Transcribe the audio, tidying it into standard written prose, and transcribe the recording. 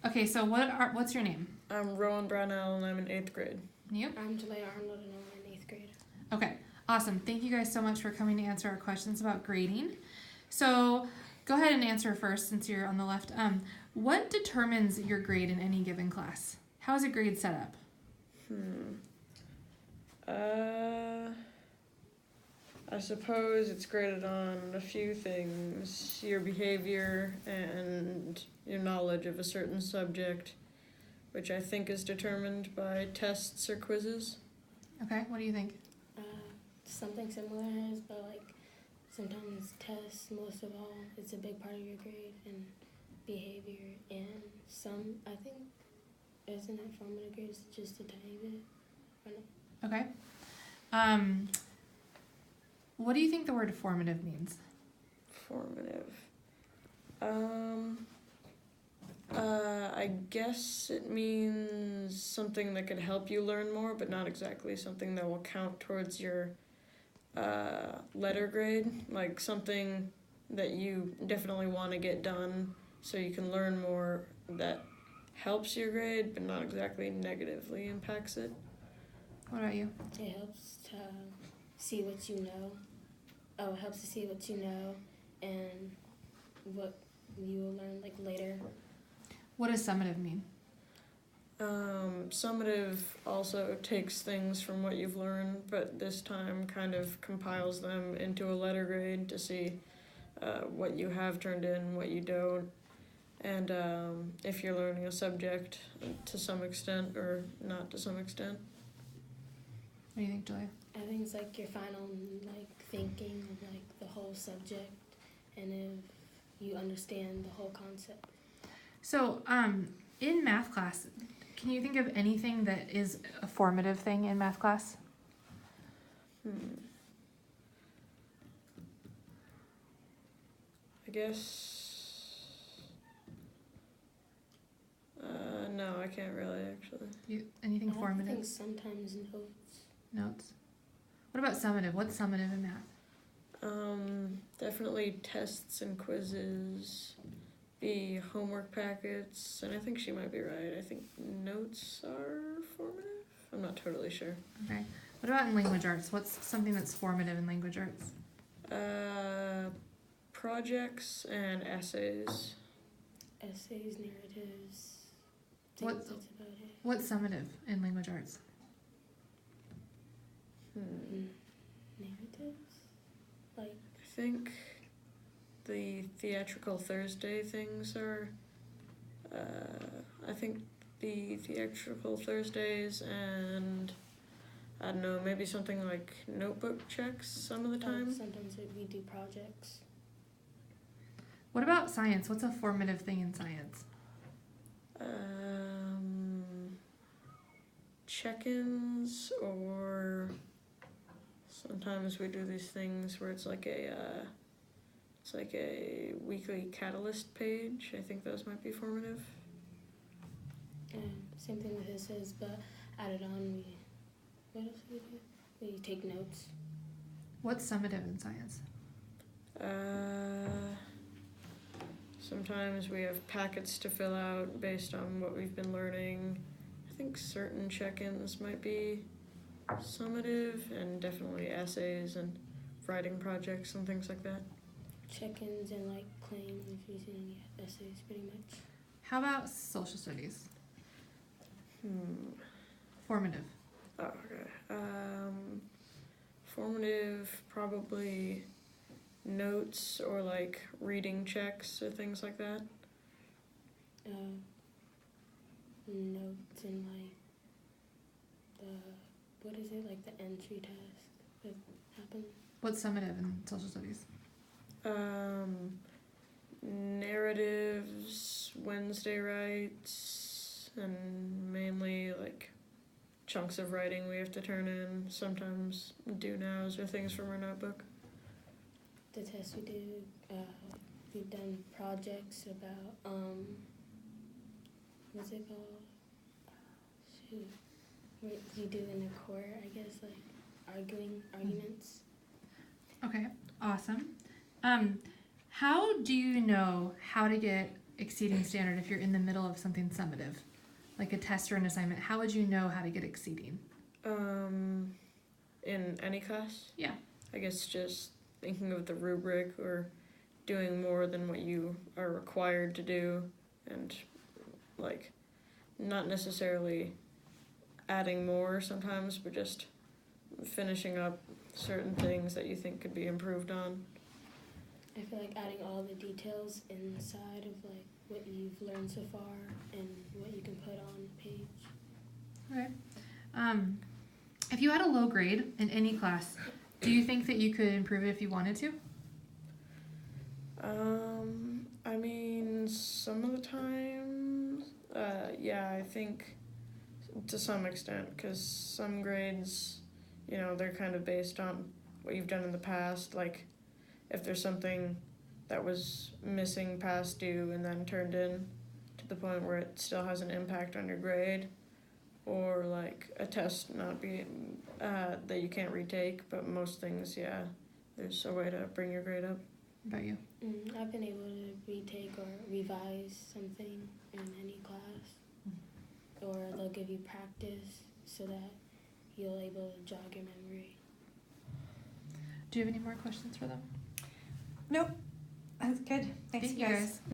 Okay, so what's your name? I'm Rowan Brownell, and I'm in 8th grade. You? I'm Jalea Arnold, and I'm in 8th grade. Okay, awesome. Thank you guys so much for coming to answer our questions about grading. So go ahead and answer first since you're on the left. What determines your grade in any given class? How is a grade set up? I suppose it's graded on a few things: your behavior and your knowledge of a certain subject, which I think is determined by tests or quizzes. Okay, what do you think? Something similar is, but like sometimes tests, most of all, it's a big part of your grade, and behavior, and some, I think, isn't it formative grades just a tiny bit? Or no? Okay. What do you think the word formative means? Formative. I guess it means something that could help you learn more, but not exactly something that will count towards your letter grade. Like something that you definitely want to get done so you can learn more that helps your grade, but not exactly negatively impacts it. What about you? It helps to see what you know. Oh, it helps to see what you know and what you will learn like later. What does summative mean? Summative also takes things from what you've learned, but this time kind of compiles them into a letter grade to see what you have turned in, what you don't, and if you're learning a subject to some extent or not to some extent. What do you think, Julia? I think it's like your final like thinking of like the whole subject, and if you understand the whole concept. So, in math class, can you think of anything that is a formative thing in math class? I guess. No, I can't really actually. Anything I formative? think sometimes notes. Notes. What about summative? What's summative in math? Definitely tests and quizzes, the homework packets, and I think she might be right. I think notes are formative. I'm not totally sure. Okay. What about in language arts? What's something that's formative in language arts? Projects and essays. Essays, narratives. What- That's about it. What's summative in language arts? Narratives? Like, I think the Theatrical Thursday things are, I think the Theatrical Thursdays and, I don't know, maybe something like notebook checks some of the time. sometimes we do projects. What about science? What's a formative thing in science? Check-ins, or sometimes we do these things where it's like a weekly catalyst page. I think those might be formative. Same thing with essays, but added on, what else do we do? We take notes. What's summative in science? Sometimes we have packets to fill out based on what we've been learning. I think certain check-ins might be summative, and definitely essays and writing projects and things like that. Check-ins and like claims using essays pretty much. How about social studies? Formative. Oh, okay. Formative, probably notes or like reading checks or things like that. Notes and like what is it, like the entry task that happens? What's summative in social studies? Narratives, Wednesday writes, and mainly like chunks of writing we have to turn in. Sometimes do-nows or things from our notebook. The tests we do, we've done projects about, what's it called? Shoot. What you do in a court, I guess, like arguments. Okay, awesome. How do you know how to get exceeding standard if you're in the middle of something summative, like a test or an assignment? How would you know how to get exceeding? In any class? Yeah. I guess just thinking of the rubric or doing more than what you are required to do, and like not necessarily adding more sometimes, but just finishing up certain things that you think could be improved on. I feel like adding all the details inside of like what you've learned so far and what you can put on page. Okay. If you had a low grade in any class, do you think that you could improve it if you wanted to? I mean, some of the times, yeah, I think to some extent, because some grades, you know, they're kind of based on what you've done in the past. Like, if there's something that was missing past due and then turned in to the point where it still has an impact on your grade, or like a test not being that you can't retake, but most things, yeah, there's a way to bring your grade up. About you? I've been able to retake or revise something in any class, or they'll give you practice so that you'll able to jog your memory. Do you have any more questions for them? Nope. That's good. Thanks, Thank you guys.